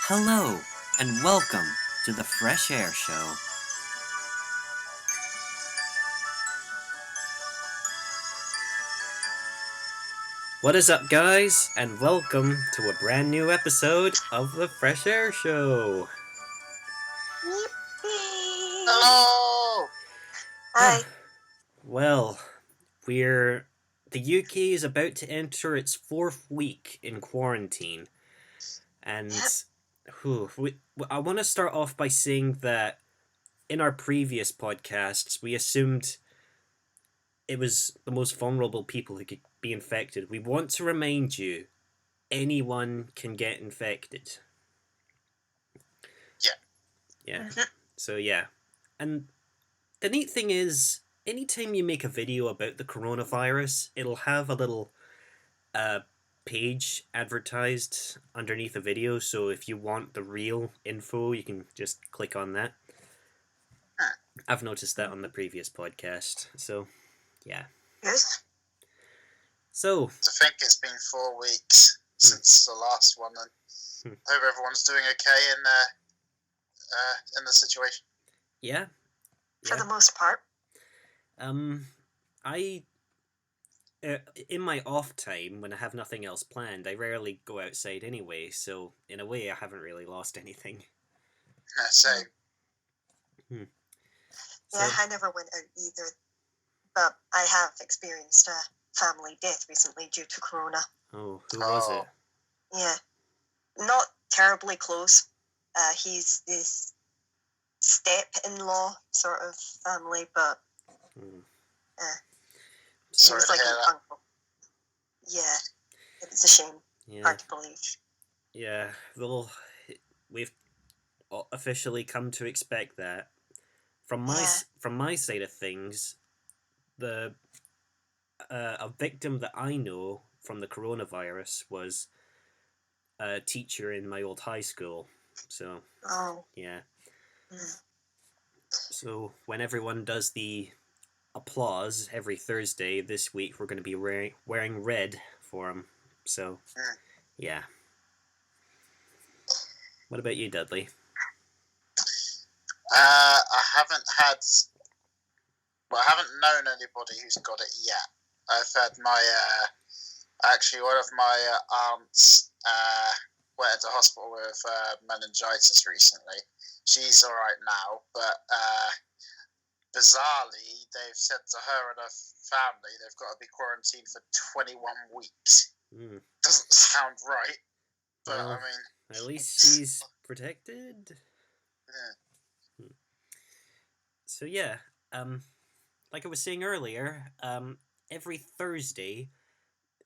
Hello, and welcome to the Fresh Air Show. What is up, guys, and welcome to a brand new episode of the Fresh Air Show. Hello! Hi. Well, the UK is about to enter its 4th week in quarantine, and I want to start off by saying that in our previous podcasts, we assumed it was the most vulnerable people who could be infected. We want to remind you, anyone can get infected. Yeah. So yeah. And the neat thing is, anytime you make a video about the coronavirus, it'll have a little page advertised underneath the video, so if you want the real info, you can just click on that. I've noticed that on the previous podcast, so yeah. Yes. So, I think it's been 4 weeks since the last one, and hope everyone's doing okay in the situation. yeah. For the most part. I in my off time, when I have nothing else planned, I rarely go outside anyway, so in a way I haven't really lost anything. Same. Yeah, I never went out either, but I have experienced a family death recently due to corona. Oh, who was it? Yeah, not terribly close. He's this step-in-law sort of family, but Sorry was to like hear an that. uncle. Yeah, it's a shame. Yeah. Hard to believe. Yeah, well, we've officially come to expect that. From my side of things, a victim that I know from the coronavirus was a teacher in my old high school. So, yeah. So when everyone does the applause every Thursday this week, we're going to be wearing red for him. So, yeah. What about you, Dudley? I haven't known anybody who's got it yet. I've had actually one of my aunts went into hospital with meningitis recently. She's all right now, but bizarrely, they've said to her and her family they've got to be quarantined for 21 weeks. Doesn't sound right, but well, I mean, at least she's protected. Yeah. So yeah, like I was saying earlier, every Thursday,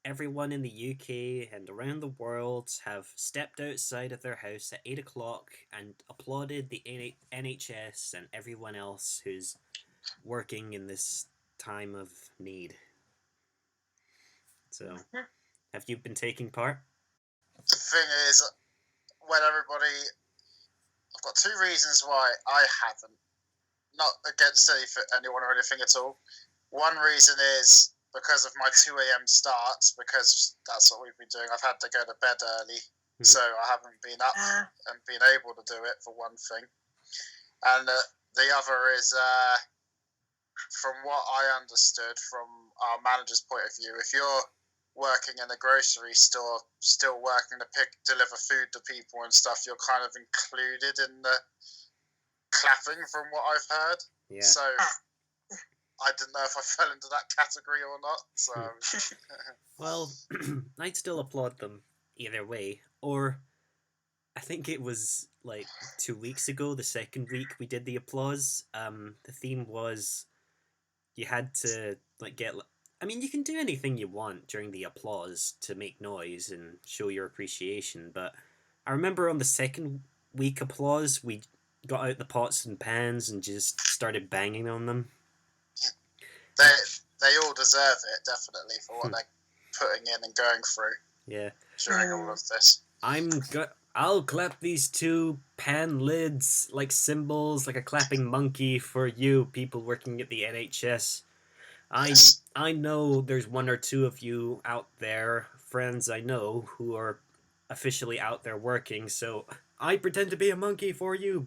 everyone in the UK and around the world have stepped outside of their house at 8 o'clock and applauded the NHS and everyone else who's working in this time of need. So, have you been taking part? The thing is, when I've got two reasons why I haven't. Not against anyone or anything at all. One reason is because of my 2 a.m. starts, because that's what we've been doing. I've had to go to bed early, so I haven't been up and been able to do it, for one thing. And the other is, from what I understood from our manager's point of view, if you're working in a grocery store, still working to deliver food to people and stuff, you're kind of included in the clapping, from what I've heard. Yeah. So I didn't know if I fell into that category or not. So well, I'd still applaud them either way. Or I think it was like 2 weeks ago, the second week we did the applause. The theme was you had to get. I mean, you can do anything you want during the applause to make noise and show your appreciation. But I remember on the second week applause, we got out the pots and pans and just started banging on them. They all deserve it, definitely, for what they're putting in and going through. Yeah. During all of this. I'll clap these two pan lids like cymbals, like a clapping monkey for you people working at the NHS. I know there's one or two of you out there, friends I know, who are officially out there working, so I pretend to be a monkey for you.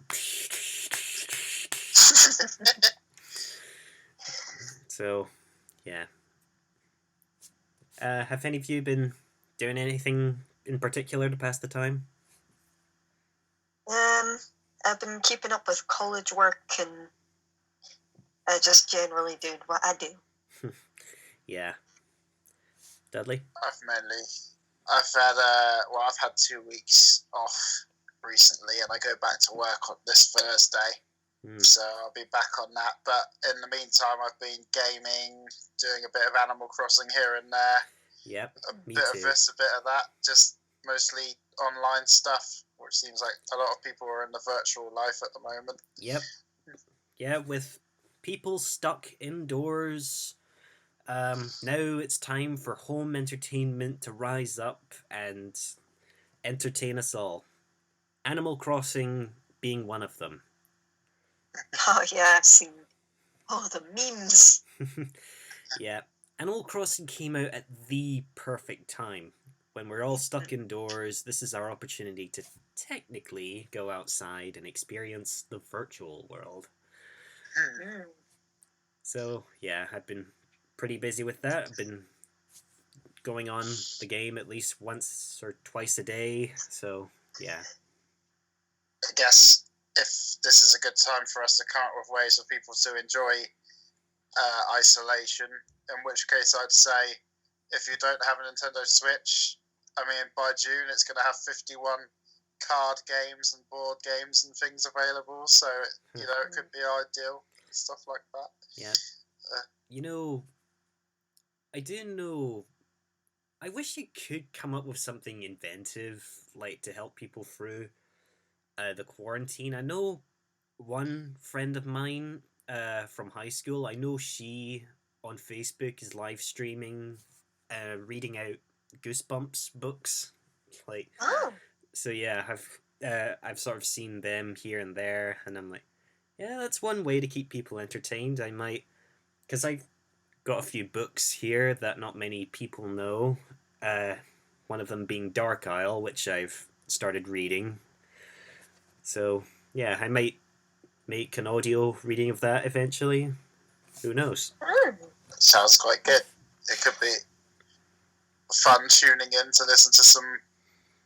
So, yeah. Have any of you been doing anything in particular to pass the time? I've been keeping up with college work and just generally doing what I do. Yeah. Dudley? I've had 2 weeks off recently, and I go back to work on this Thursday. So I'll be back on that. But in the meantime, I've been gaming, doing a bit of Animal Crossing here and there. Yep, a bit of this, a bit of that. Just mostly online stuff, which seems like a lot of people are in the virtual life at the moment. Yep. Yeah, with people stuck indoors, now it's time for home entertainment to rise up and entertain us all. Animal Crossing being one of them. Oh yeah, I've seen the memes. Yeah, Animal Crossing came out at the perfect time. When we're all stuck indoors, this is our opportunity to technically go outside and experience the virtual world. So, yeah, I've been pretty busy with that. I've been going on the game at least once or twice a day, so, yeah. I guess if this is a good time for us to come up with ways for people to enjoy isolation, in which case I'd say if you don't have a Nintendo Switch, I mean, by June it's going to have 51 card games and board games and things available, so it could be ideal, stuff like that. Yeah. I wish you could come up with something inventive, like, to help people through the quarantine. I know one friend of mine from high school, I know she on Facebook is live streaming, reading out Goosebumps books, like. So yeah, I've sort of seen them here and there, and I'm like, yeah, that's one way to keep people entertained. I might, because I've got a few books here that not many people know. One of them being Dark Isle, which I've started reading. So yeah, I might make an audio reading of that eventually. Who knows? Sounds quite good. It could be fun tuning in to listen to some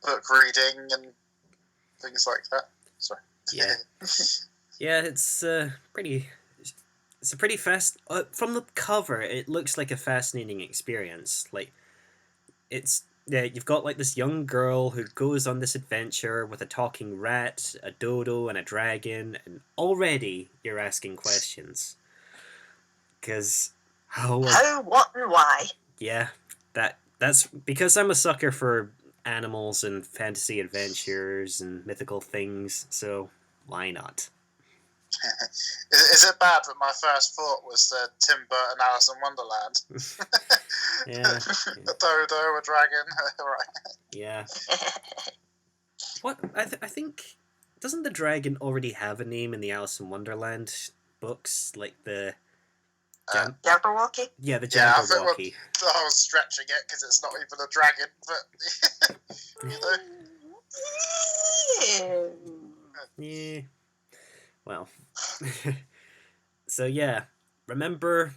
book reading and things like that. Sorry. Yeah. Yeah, it's pretty. It's a pretty fast. From the cover, it looks like a fascinating experience. Like, you've got like this young girl who goes on this adventure with a talking rat, a dodo, and a dragon, and already you're asking questions. Because how, what, and why? Yeah, that's because I'm a sucker for animals and fantasy adventures and mythical things. So why not? Is it bad that my first thought was the Tim Burton Alice in Wonderland? Yeah. A dodo, a dragon, right? Yeah. What I think doesn't the dragon already have a name in the Alice in Wonderland books, like the Jabberwocky? Yeah, the Jabberwocky. I was stretching it because it's not even a dragon, but Yeah. Well, so yeah, remember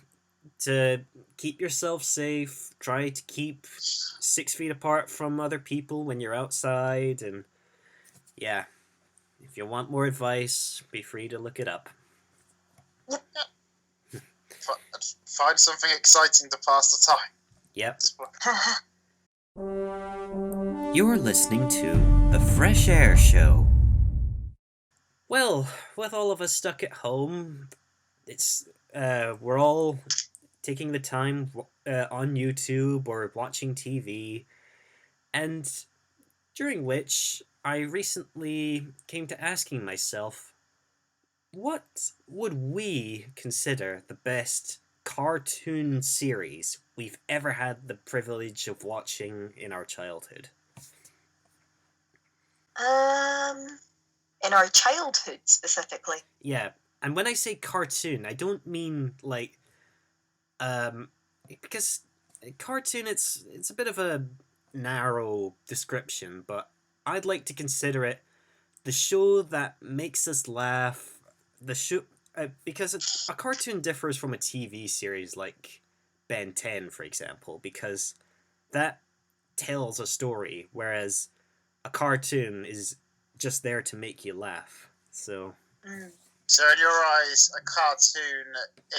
to keep yourself safe. Try to keep 6 feet apart from other people when you're outside, and yeah, if you want more advice, be free to look it up. Find something exciting to pass the time. Yep. You're listening to The Fresh Air Show. Well, with all of us stuck at home, it's we're all taking the time on YouTube or watching TV, and during which I recently came to asking myself, what would we consider the best cartoon series we've ever had the privilege of watching in our childhood? In our childhood, specifically. Yeah, and when I say cartoon, I don't mean like, because cartoon, it's a bit of a narrow description, but I'd like to consider it the show that makes us laugh, the show because a cartoon differs from a TV series like Ben 10, for example, because that tells a story, whereas a cartoon is just there to make you laugh. So Mm. So in your eyes, a cartoon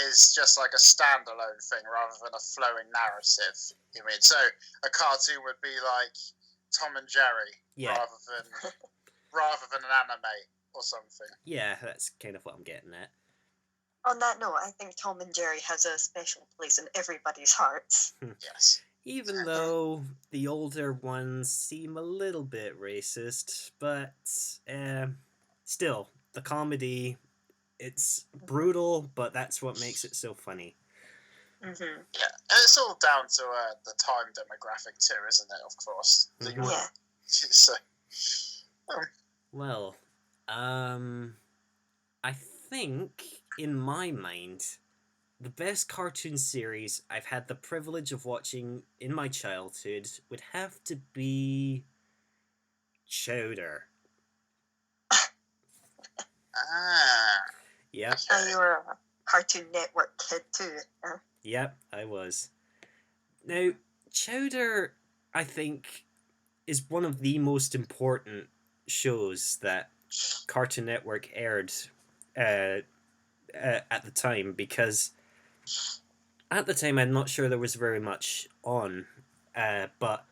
is just like a standalone thing rather than a flowing narrative. You mean so a cartoon would be like Tom and Jerry yeah, rather than an anime or something. yeah, that's kind of what I'm getting at. On that note, I think Tom and Jerry has a special place in everybody's hearts. Yes. Even though the older ones seem a little bit racist, but still, the comedy, it's brutal, but that's what makes it so funny. Mm-hmm. Yeah, and it's all down to the time demographic too, isn't it? Of course. So you Mhm. Yeah. so, Well, I think in my mind, the best cartoon series I've had the privilege of watching in my childhood would have to be Chowder. Yep, And you were a Cartoon Network kid too. Huh? yep, I was. Now, Chowder, I think, is one of the most important shows that Cartoon Network aired at the time, because at the time I'm not sure there was very much on, but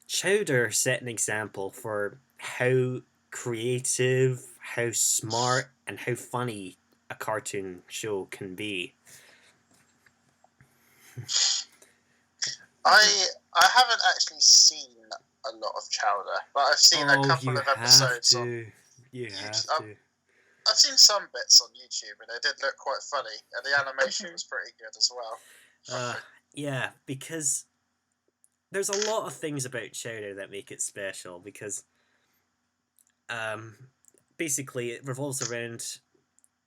Chowder set an example for how creative, how smart, and how funny a cartoon show can be. I haven't actually seen a lot of Chowder, but I've seen a couple you of episodes have on. to. You have YouTube. to. I've seen some bits on YouTube, and they did look quite funny, and the animation was pretty good as well. Yeah, because there's a lot of things about Chowder that make it special, because basically it revolves around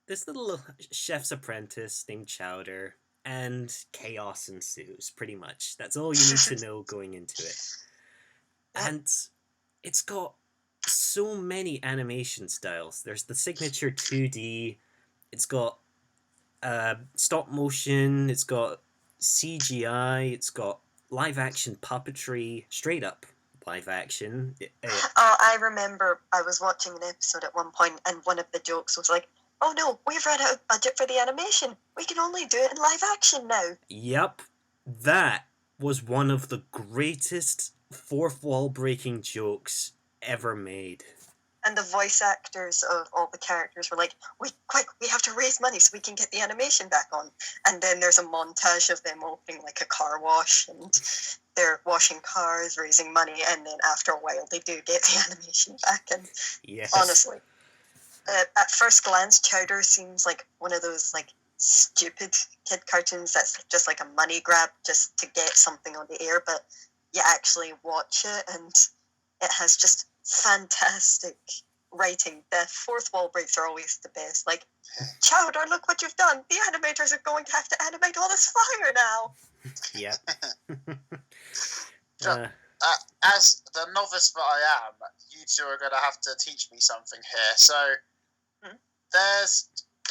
this little chef's apprentice named Chowder, and chaos ensues, pretty much. That's all you need to know going into it. And it's got so many animation styles. There's the signature 2D, it's got stop motion, it's got CGI, it's got live action puppetry, straight up live action. I remember I was watching an episode at one point, and one of the jokes was like, "Oh no, we've run out of budget for the animation. We can only do it in live action now." Yep, that was one of the greatest fourth wall breaking jokes ever made. And the voice actors of all the characters were like, we have to raise money so we can get the animation back on. And then there's a montage of them opening like a car wash, and they're washing cars, raising money, and then after a while they do get the animation back. And Yes. honestly, at first glance, Chowder seems like one of those like stupid kid cartoons that's just like a money grab just to get something on the air, but you actually watch it and it has just fantastic writing. The fourth wall breaks are always the best. Like, Chowder, look what you've done. The animators are going to have to animate all this fire now. Yep. As the novice that I am, you two are going to have to teach me something here. So,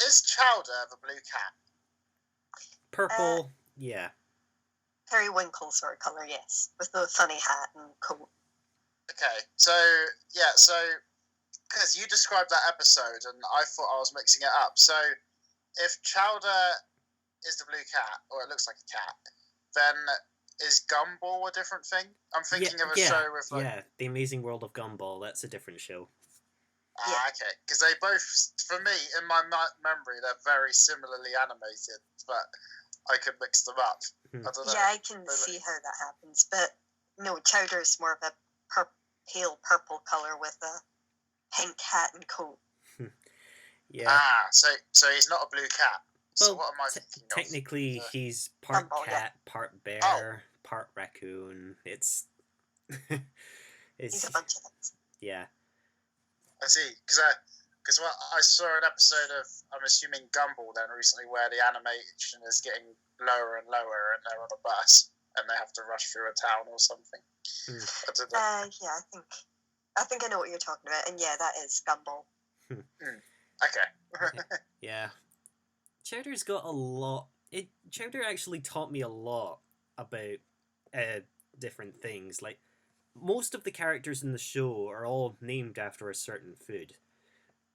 is Chowder the blue cat? Purple, yeah. Periwinkle sort of colour, yes, with the funny hat and coat. Okay, so because you described that episode and I thought I was mixing it up. So if Chowder is the blue cat, or it looks like a cat, then is Gumball a different thing? I'm thinking of a show with like... Yeah, The Amazing World of Gumball, that's a different show. Okay, because they both, for me, in my memory, they're very similarly animated, but I could mix them up. I don't know. Yeah, I can see how that happens, but no, Chowder is more of a pale purple colour with a pink hat and coat. Yeah. So he's not a blue cat. So Well, what am I thinking of? technically, he's part Gumball, cat, part bear, part raccoon. It's He's a bunch of things. Yeah. I see, because I saw an episode of, I'm assuming Gumball then recently, where the animation is getting lower and lower, and they're on a bus and they have to rush through a town or something. I don't know. Yeah, I think I think I know what you're talking about, and yeah, that is Gumball. Okay. Yeah. Chowder's got a lot. Chowder actually taught me a lot about different things. Like, most of the characters in the show are all named after a certain food.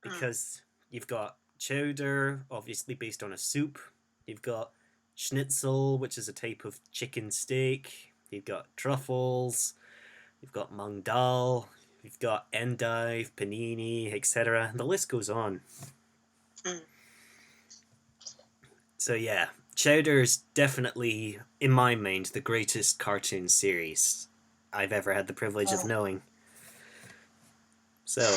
Because you've got chowder, obviously based on a soup. You've got schnitzel, which is a type of chicken steak. You've got truffles. You've got mung dal. You've got endive, panini, etc. The list goes on. Mm. So yeah, Chowder's definitely, in my mind, the greatest cartoon series I've ever had the privilege of knowing. So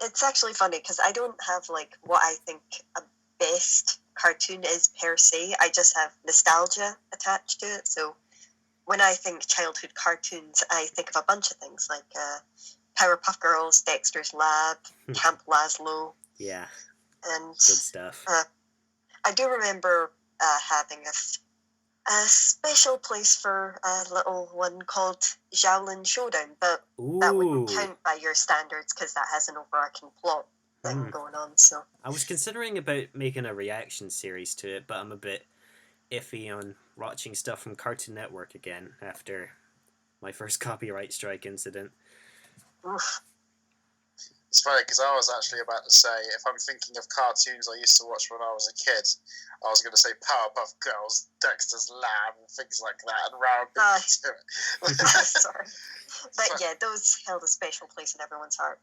It's actually funny because I don't have like what I think a best cartoon is per se. I just have nostalgia attached to it. So when I think childhood cartoons, I think of a bunch of things like Powerpuff Girls, Dexter's Lab, Camp Lazlo, yeah, and good stuff. I do remember having a special place for a little one called Shaolin Showdown, but that wouldn't Ooh. count by your standards because that has an overarching plot thing going on. So I was considering about making a reaction series to it, but I'm a bit iffy on watching stuff from Cartoon Network again after my first copyright strike incident. oof. It's funny because I was actually about to say, if I'm thinking of cartoons I used to watch when I was a kid, I was going to say Powerpuff Girls, Dexter's Lab, and things like that, and round to it. Sorry. But yeah, those held a special place in everyone's heart.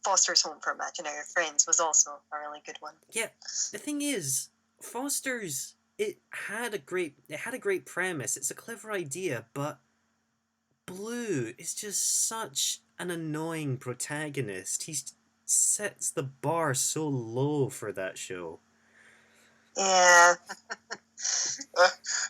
Foster's Home for Imaginary Friends was also a really good one. Yeah, the thing is, Foster's it had a great premise. It's a clever idea, but Blue is just such an annoying protagonist. He sets the bar so low for that show. Yeah.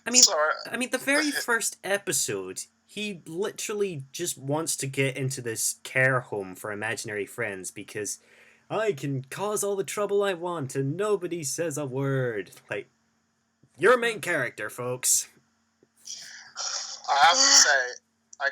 I mean, Sorry. the very first episode, he literally just wants to get into this care home for imaginary friends because I can cause all the trouble I want and nobody says a word. Like, your main character, folks. I have to say, I'm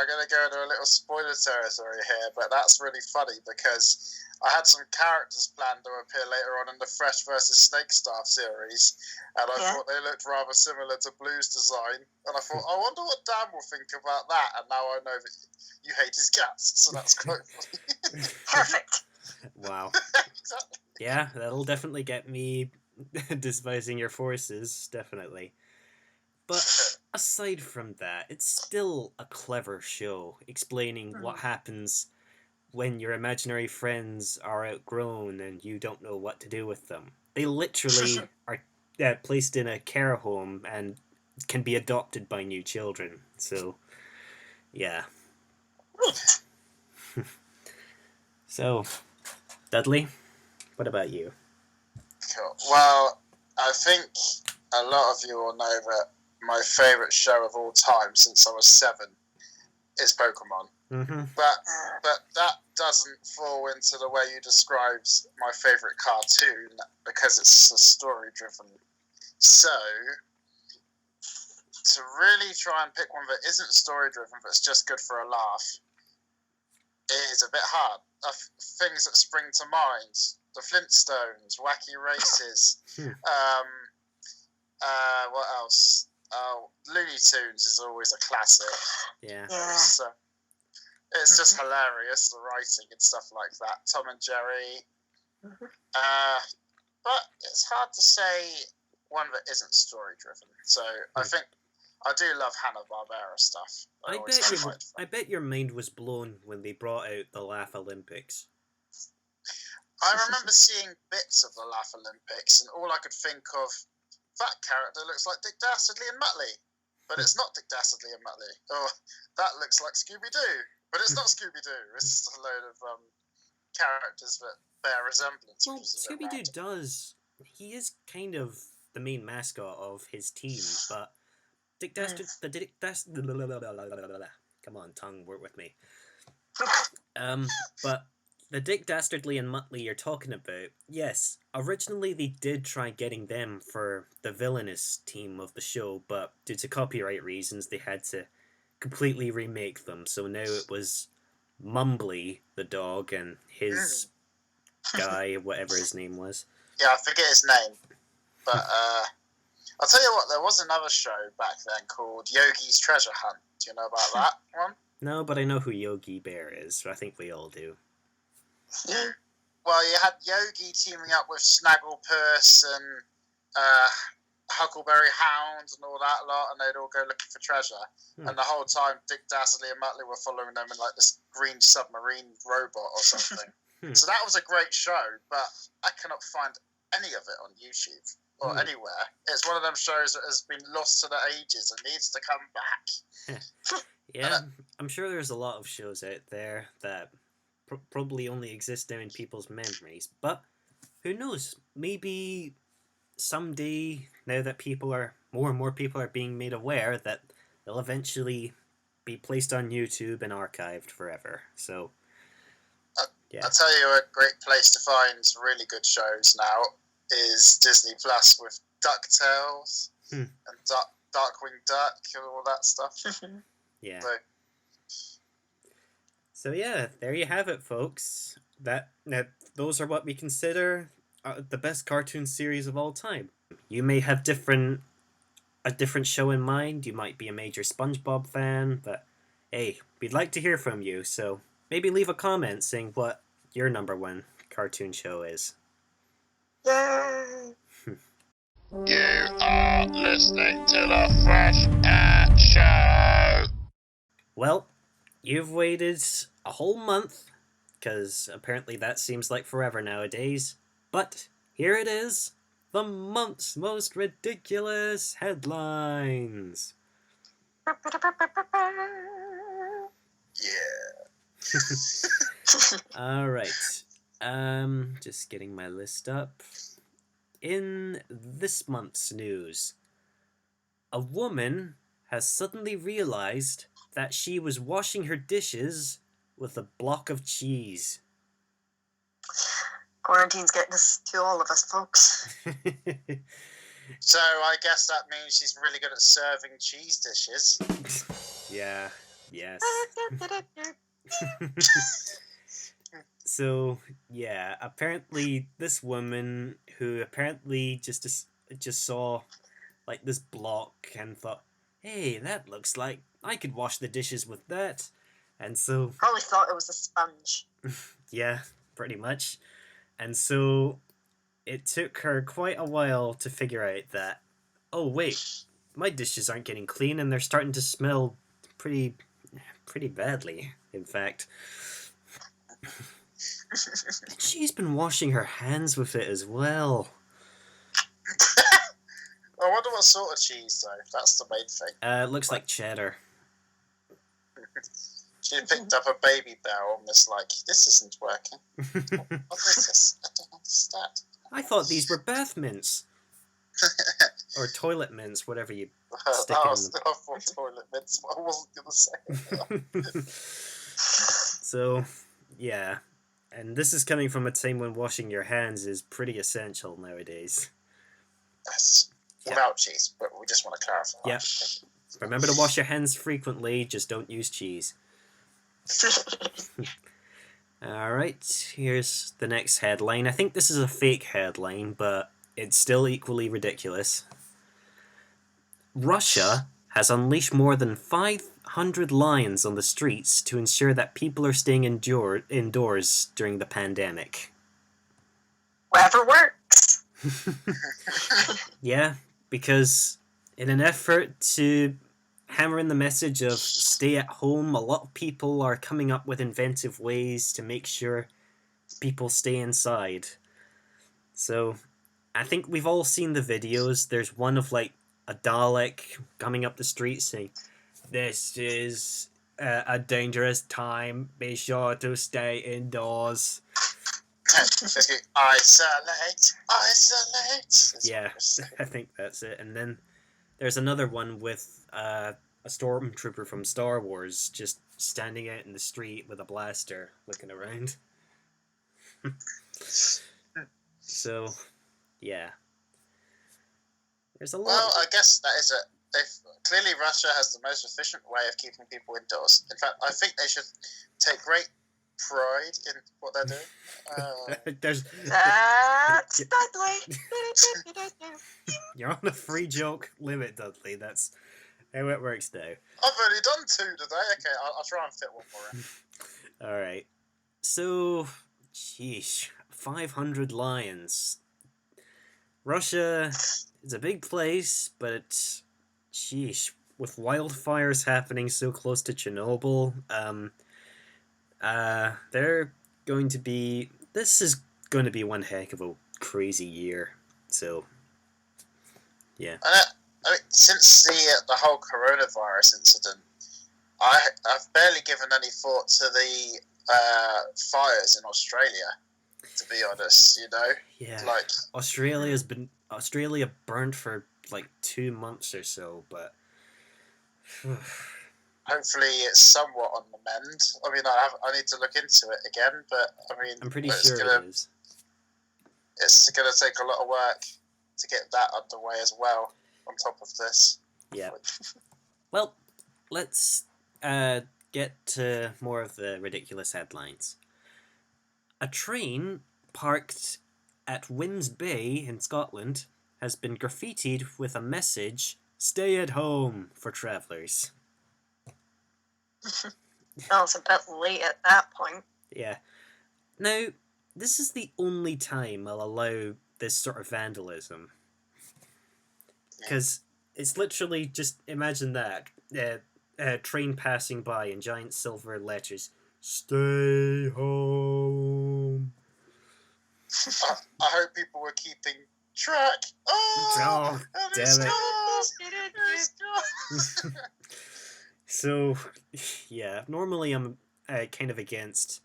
gonna go into a little spoiler territory here, but that's really funny because I had some characters planned to appear later on in the Fresh vs. Snake Staff series, and I thought they looked rather similar to Blue's design, and I thought, I wonder what Dan will think about that, and now I know that you hate his cats, so that's quite funny. Perfect. Wow. Exactly. Yeah, that'll definitely get me despising your forces, definitely. But aside from that, it's still a clever show, explaining what happens when your imaginary friends are outgrown and you don't know what to do with them. They literally are placed in a care home and can be adopted by new children. So, yeah. So, Dudley, what about you? Cool. Well, I think a lot of you will know that my favourite show of all time since I was 7 is Pokemon. Mm-hmm. But that doesn't fall into the way you described my favourite cartoon because it's a story driven. So to really try and pick one that isn't story driven but it's just good for a laugh, it is a bit hard. Things that spring to mind: the Flintstones, Wacky Races. What else? Looney Tunes is always a classic. Yeah. So it's just hilarious, the writing and stuff like that. Tom and Jerry. But it's hard to say one that isn't story driven. So I think I do love Hanna-Barbera stuff. I bet your mind was blown when they brought out the Laugh Olympics. I remember seeing bits of the Laugh Olympics, and all I could think of, that character looks like Dick Dastardly and Muttley, but it's not Dick Dastardly and Muttley. Or that looks like Scooby-Doo, but it's not Scooby-Doo. It's just a load of characters that bear resemblance. Well, Scooby-Doo does. He is kind of the main mascot of his team, but Dick Dastard, come on, tongue, work with me. But the Dick Dastardly and Muttley you're talking about, yes, originally they did try getting them for the villainous team of the show, but due to copyright reasons, they had to completely remake them. So now it was Mumbly the dog and his guy, whatever his name was. Yeah, I forget his name. But I'll tell you what, there was another show back then called Yogi's Treasure Hunt. Do you know about that one? No, but I know who Yogi Bear is. I think we all do. Well, you had Yogi teaming up with Snagglepuss and Huckleberry Hound and all that lot, and they'd all go looking for treasure. And the whole time, Dick Dastardly and Muttley were following them in like this green submarine robot or something. So that was a great show, but I cannot find any of it on YouTube or anywhere. It's one of them shows that has been lost to the ages and needs to come back. Yeah, I'm sure there's a lot of shows out there that probably only exist now in people's memories, but who knows? Maybe someday, now that more and more people are being made aware, that they'll eventually be placed on YouTube and archived forever. So, yeah. I'll tell you a great place to find really good shows now is Disney Plus with DuckTales and Darkwing Duck and all that stuff. Yeah. So yeah, there you have it, folks. Those are what we consider the best cartoon series of all time. You may have a different show in mind. You might be a major SpongeBob fan, but hey, we'd like to hear from you. So maybe leave a comment saying what your number one cartoon show is. Yay! You are listening to the Fresh Air Show. Well, you've waited a whole month, because apparently that seems like forever nowadays, but here it is, the month's most ridiculous headlines. Yeah. Alright, just getting my list up. In this month's news, a woman has suddenly realized that she was washing her dishes with a block of cheese. Quarantine's getting us to all of us, folks. So I guess that means she's really good at serving cheese dishes. Yeah, yes. So, yeah, apparently this woman who apparently just saw like this block and thought, hey, that looks like I could wash the dishes with that. And so... Probably thought it was a sponge. Yeah, pretty much. And so it took her quite a while to figure out that, oh wait, my dishes aren't getting clean and they're starting to smell pretty badly, in fact. And she's been washing her hands with it as well. I wonder what sort of cheese, though. That's the main thing. It looks like cheddar. She picked up a Baby Bell and was like, this isn't working. What is this? I don't understand. I thought these were bath mints. Or toilet mints, whatever you stick I in thought toilet mints, but I wasn't going to say. So, yeah. And this is coming from a time when washing your hands is pretty essential nowadays. Yes. Without cheese, but we just want to clarify. Yeah. Remember to wash your hands frequently, just don't use cheese. Alright, here's the next headline. I think this is a fake headline, but it's still equally ridiculous. Russia has unleashed more than 500 lions on the streets to ensure that people are staying indoors during the pandemic. Whatever works. Yeah, because in an effort to hammer in the message of stay at home, a lot of people are coming up with inventive ways to make sure people stay inside. So, I think we've all seen the videos. There's one of like a Dalek coming up the street saying, "This is a dangerous time, be sure to stay indoors." Isolate. Yeah, I think that's it. And then there's another one with a stormtrooper from Star Wars just standing out in the street with a blaster looking around. So, yeah. There's a lot. Well, I guess that is clearly Russia has the most efficient way of keeping people indoors. In fact, I think they should take great pride in what they're doing. There's That's Dudley. you're on a free joke limit, Dudley. That's how it works now. I've only done 2 today. Okay, I'll try and fit one more in. All right. So, sheesh, 500 lions. Russia is a big place, but sheesh, with wildfires happening so close to Chernobyl, they're going to be. This is going to be one heck of a crazy year. So, yeah. I mean, since the whole coronavirus incident, I've barely given any thought to the fires in Australia. To be honest, Yeah. like Australia burned for like 2 months or so, but hopefully it's somewhat on the mend. I mean, I need to look into it again, but I mean, I'm pretty it's sure it is. It's going to take a lot of work to get that underway as well. On top of this, Yeah. Well, let's get to more of the ridiculous headlines. A train parked at Wemyss Bay in Scotland has been graffitied with a message, "Stay at home," for travellers. That was a bit late at that point. Yeah. Now, this is the only time I'll allow this sort of vandalism. Because it's literally just, imagine that. A train passing by in giant silver letters. Stay home. I hope people were keeping track. Oh, damn it. it! So, yeah, normally I'm kind of against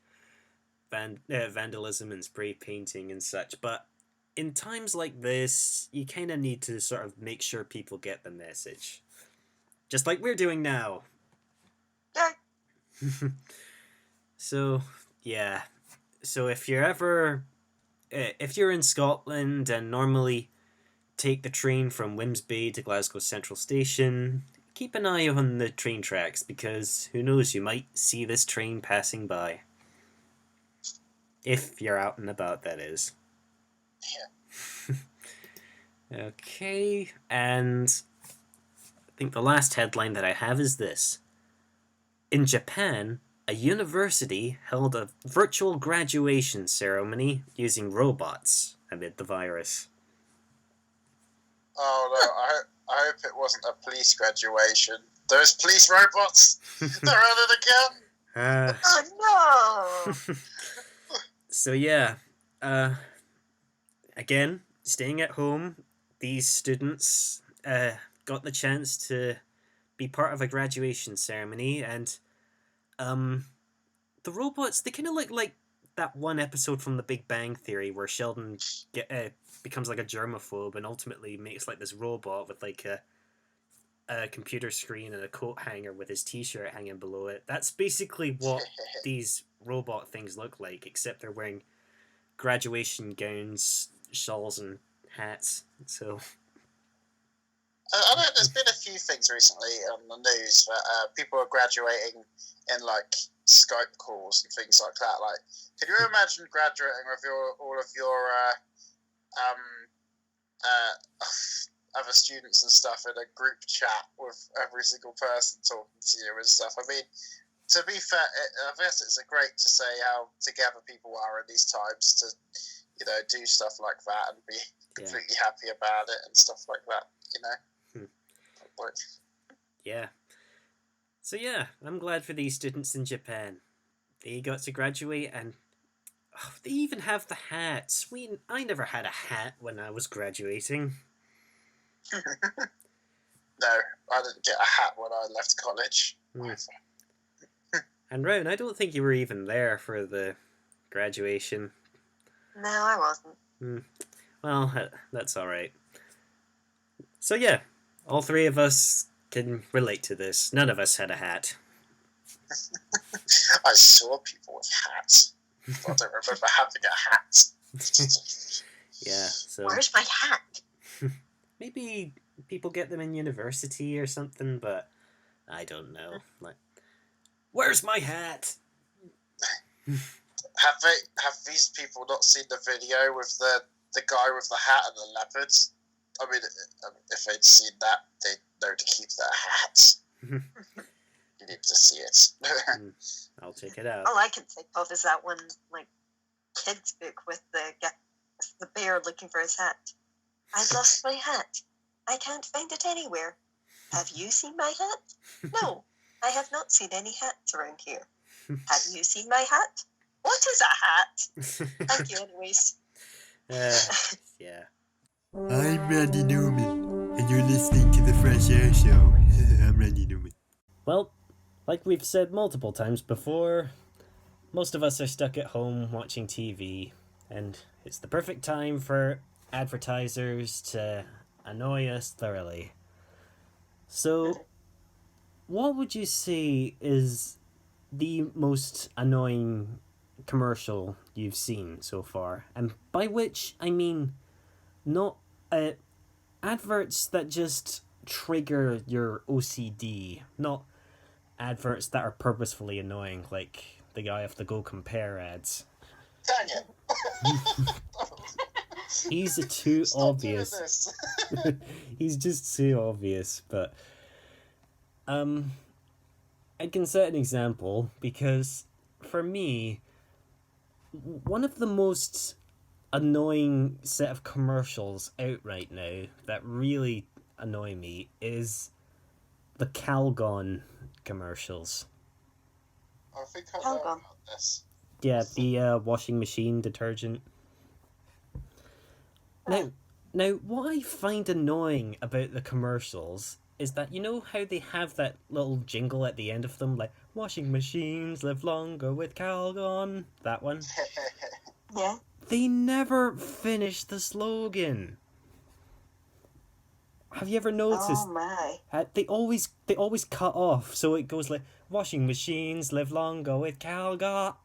vandalism and spray painting and such, but in times like this, you kind of need to sort of make sure people get the message. Just like we're doing now. Yeah. So, yeah. So if you're ever... if you're in Scotland and normally take the train from Wemyss Bay to Glasgow Central Station, keep an eye on the train tracks, because who knows, you might see this train passing by. If you're out and about, that is. Yeah. Okay, and I think the last headline that I have is this. In Japan, a university held a virtual graduation ceremony using robots amid the virus. Oh no, I hope it wasn't a police graduation. Those police robots, they're at it again. Oh no! So yeah, again, staying at home, these students got the chance to be part of a graduation ceremony, and the robots, they kind of look like that one episode from The Big Bang Theory where Sheldon becomes like a germaphobe and ultimately makes like this robot with like a computer screen and a coat hanger with his t-shirt hanging below it. That's basically what these robot things look like, except they're wearing graduation gowns, shawls, and hats. So I know there's been a few things recently on the news that people are graduating in like Skype calls and things like that. Like, can you imagine graduating with all of your other students and stuff in a group chat with every single person talking to you and stuff? I mean, to be fair, I guess it's great to say how together people are in these times to, do stuff like that and be completely happy about it and stuff like that, Like, yeah. So yeah, I'm glad for these students in Japan. They got to graduate and they even have the hats. I never had a hat when I was graduating. No, I didn't get a hat when I left college. And Rowan, I don't think you were even there for the graduation. No, I wasn't. Well, that's alright. So yeah, all three of us can relate to this. None of us had a hat. I saw people with hats. I don't remember having a hat. Yeah, so Where's my hat? maybe people get them in university or something, but I don't know. Like, where's my hat? Have these people not seen the video with the guy with the hat and the leopards? I mean, if they'd seen that, they'd know to keep their hats. You need to see it. I'll check it out. All I can think of is that one like kids book with the bear looking for his hat. I lost my hat. I can't find it anywhere. Have you seen my hat? No, I have not seen any hats around here. Have you seen my hat? What is a hat? Thank you, anyways. Yeah. I'm Randy Newman, and you're listening to the Fresh Air Show. I'm Randy Newman. Well, like we've said multiple times before, most of us are stuck at home watching TV, and it's the perfect time for advertisers to annoy us thoroughly. So, what would you say is the most annoying commercial you've seen so far? And by which, I mean not adverts that just trigger your OCD, not adverts that are purposefully annoying, like the guy of the Go Compare ads. Dang it! He's too Stop obvious. doing this. He's just too obvious, but I can set an example because for me, one of the most annoying set of commercials out right now that really annoy me is the Calgon commercials. I think I know Calgon. about this. Yeah, the washing machine detergent. Now, what I find annoying about the commercials is that, you know how they have that little jingle at the end of them, like, washing machines live longer with Calgon? That one? Yeah. They never finish the slogan. Have you ever noticed? Oh my. They always cut off, so it goes like, washing machines live longer with Calgon.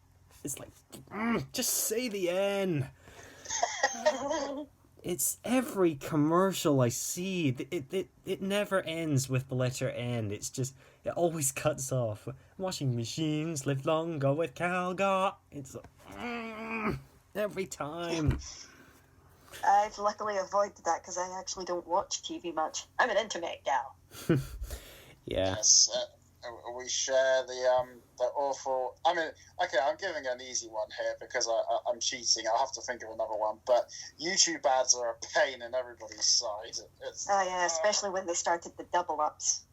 It's like, just say the N. It's every commercial I see. It never ends with the letter N. It's just, it always cuts off. Washing machines live longer with Calgon. It's every time. I've luckily avoided that because I actually don't watch TV much. I'm an internet gal. Yeah. Yes, we share the awful. I mean, okay, I'm giving an easy one here because I'm cheating. I'll have to think of another one. But YouTube ads are a pain in everybody's side. Oh yeah, especially when they started the double ups.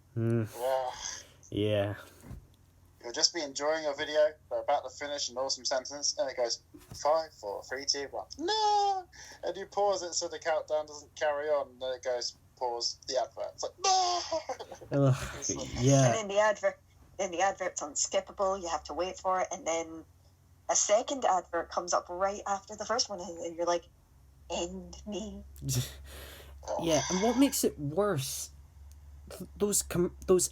Yeah. You'll just be enjoying a video. They're about to finish an awesome sentence, and it goes 5, 4, 3, 2, 1. No, and you pause it so the countdown doesn't carry on. And then it goes pause the advert. It's like no. Ugh, And yeah. then the advert's unskippable. You have to wait for it, and then a second advert comes up right after the first one, and you're like, "End me." Yeah, and what makes it worse? Those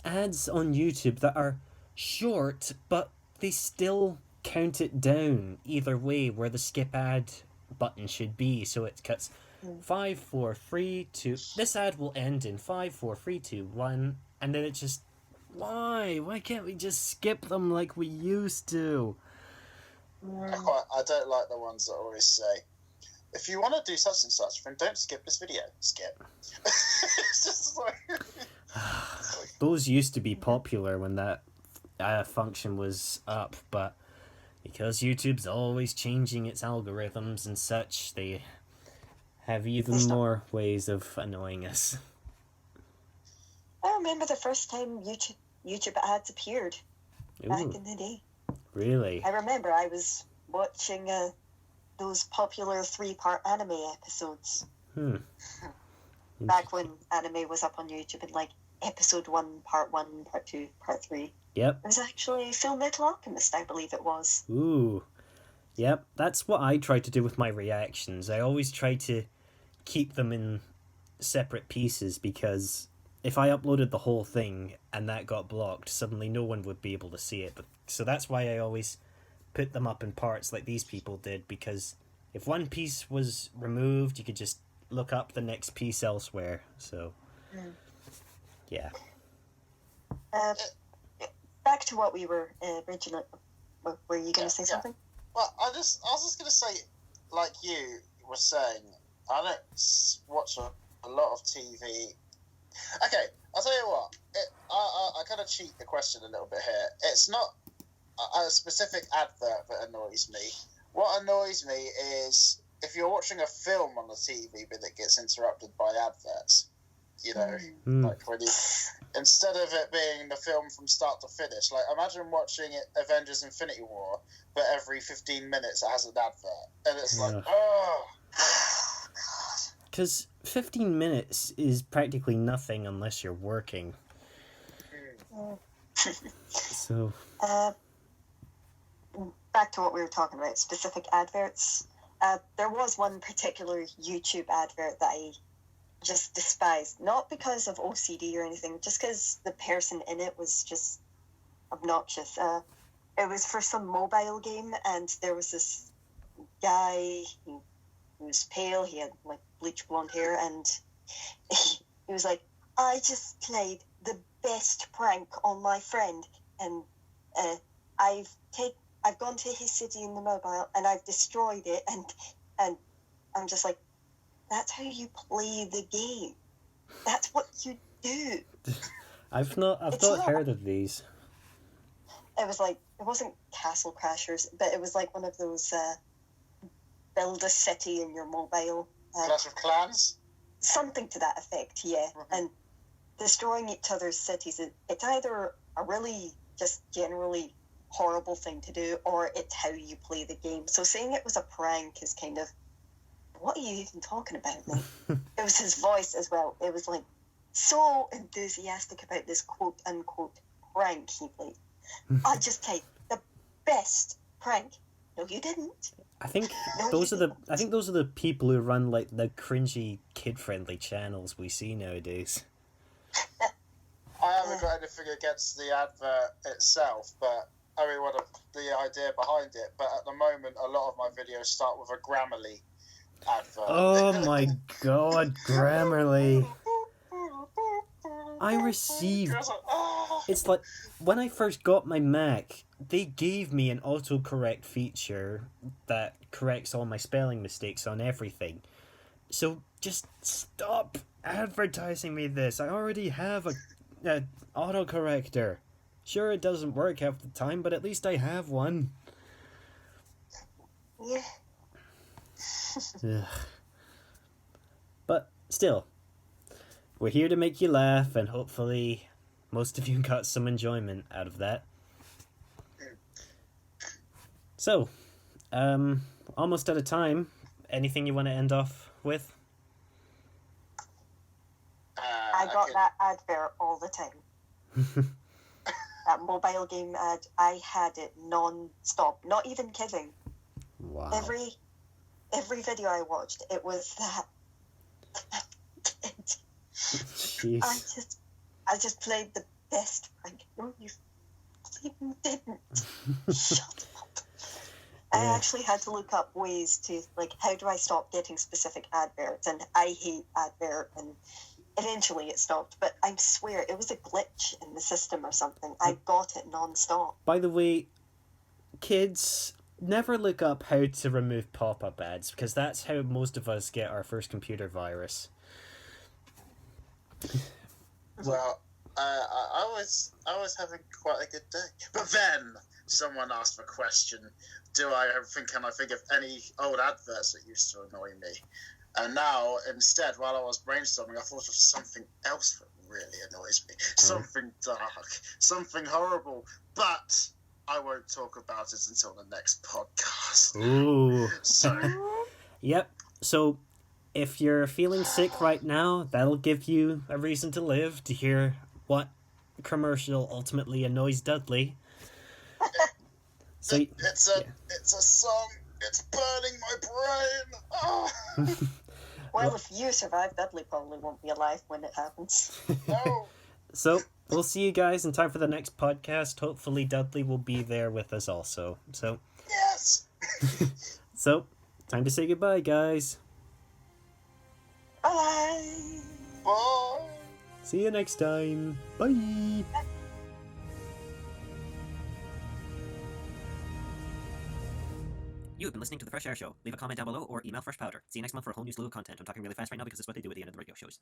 ads on YouTube that are short, but they still count it down either way where the skip ad button should be. So it cuts 5, 4, 3, 2. This ad will end in 5, 4, 3, 2, 1, and then it just why can't we just skip them like we used to? I don't like the ones that always say, if you want to do such and such, then don't skip this video. Skip. It's just like Those used to be popular when that function was up, but because YouTube's always changing its algorithms and such, they have even more ways of annoying us. I remember the first time YouTube ads appeared back Ooh, in the day. really? I remember I was watching those popular 3-part anime episodes back when anime was up on YouTube, and like episode 1, part 1, part 2, part 3. Yep. It was actually Full Metal Alchemist, I believe it was. Ooh. Yep, that's what I try to do with my reactions. I always try to keep them in separate pieces, because if I uploaded the whole thing and that got blocked, suddenly no one would be able to see it. But so that's why I always put them up in parts like these people did, because if one piece was removed, you could just look up the next piece elsewhere. So Mm. Yeah. Back to what we were originally. Were you going to say Yeah. something? Well, I was just gonna say, like you were saying, I don't watch a lot of TV. Okay, I'll tell you what. I kind of cheat the question a little bit here. It's not a specific advert that annoys me. What annoys me is if you're watching a film on the TV, but it gets interrupted by adverts. You know, Mm. like when you, instead of it being the film from start to finish, like imagine watching Avengers Infinity War, but every 15 minutes it has an advert, and it's like, Yeah. oh. Because 15 minutes is practically nothing unless you're working. So, Back to what we were talking about, specific adverts. There was one particular YouTube advert that I just despised, not because of OCD or anything, just because the person in it was just obnoxious. It was for some mobile game, and there was this guy. He was pale. He had like bleach blonde hair, and he was like, "I just played the best prank on my friend, and I've gone to his city in the mobile, and I've destroyed it, and I'm just like, that's how you play the game. That's what you do." I've not heard of these. It was like, it wasn't Castle Crashers, but it was like one of those build a city in your mobile. Clash of Clans? Something to that effect, yeah. Mhm. And destroying each other's cities, it's either a really just generally horrible thing to do, or it's how you play the game. So saying it was a prank is kind of, what are you even talking about, man? It was his voice as well. It was like so enthusiastic about this quote unquote prank he played. I just played the best prank. No, you didn't. I think No, those you are the didn't. I think those are the people who run like the cringy kid-friendly channels we see nowadays. I haven't got anything against the advert itself, but I mean, the idea behind it. But at the moment, a lot of my videos start with a Grammarly advert. Oh my god, Grammarly. I received... Girls are, "Oh." It's like, when I first got my Mac, they gave me an autocorrect feature that corrects all my spelling mistakes on everything. So just stop advertising me this. I already have a autocorrector. Sure, it doesn't work half the time, but at least I have one. Yeah. Ugh. But still, we're here to make you laugh, and hopefully most of you got some enjoyment out of that. So, almost out of time. Anything you want to end off with? I got that advert all the time. That mobile game ad, I had it non-stop. Not even kidding. Wow. Every video I watched, it was that. Jeez. I just played the best prank. No, you even didn't. Shut up. I Yeah. actually had to look up ways to, like, how do I stop getting specific adverts? And I hate advert, and eventually it stopped. But I swear, it was a glitch in the system or something. I got it non-stop. By the way, kids, never look up how to remove pop-up ads, because that's how most of us get our first computer virus. Well, I was having quite a good day, but then someone asked the question: can I think of any old adverts that used to annoy me? And now, instead, while I was brainstorming, I thought of something else that really annoys me. Something dark, something horrible. But I won't talk about it until the next podcast. Ooh. So, Yep. So, if you're feeling sick right now, that'll give you a reason to live, to hear what commercial ultimately annoys Dudley. So, it's a song. It's burning my brain. Oh, Well, if you survive, Dudley probably won't be alive when it happens. no. so we'll see you guys in time for the next podcast. Hopefully Dudley will be there with us also. So, Yes. time to say goodbye, guys. Bye! Bye. See you next time. Bye. You have been listening to The Fresh Air Show. Leave a comment down below or email Fresh Powder. See you next month for a whole new slew of content. I'm talking really fast right now because it's what they do at the end of the radio shows.